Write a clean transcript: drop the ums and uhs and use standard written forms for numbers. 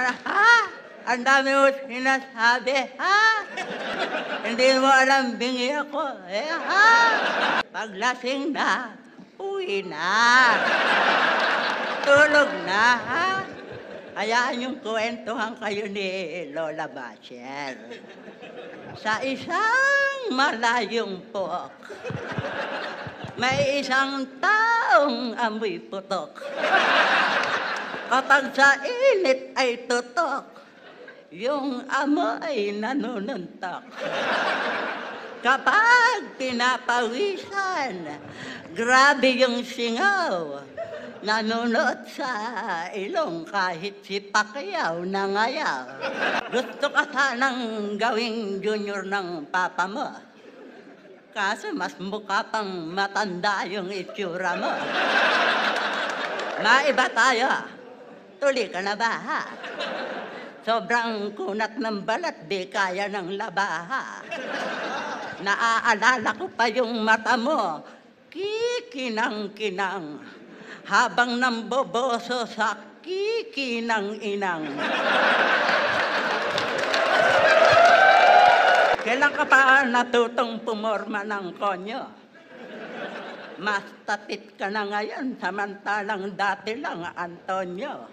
Ha? Ang dami mo sinasabi, ha? Hindi mo alam bingi ako, ha? Paglasing na, uwi na. Tulog na, ha? Hayaan yung kwentuhan kayo ni Lola Bacher. Sa isang malayong pok, may isang taong amoy putok. Kapag sa init ay tutok, yung amoy nanununtok. Kapag pinapawisan, grabe yung singaw. Nanunot sa ilong kahit si Pacquiao nangayaw. Gusto ka sanang gawing junior ng papa mo. Kaso mas mukha pang matanda yung itsura mo. Maiba tayo. Tuli ka na ba, ha? Sobrang kunat ng balat, di kaya ng labaha. Naaalala ko pa yung mata mo, kikinang-kinang. Habang namboboso sa kikinang-inang. Kailan ka pa natutong pumorma ng konyo? Mas tapit ka na ngayon, samantalang dati lang, Antonio.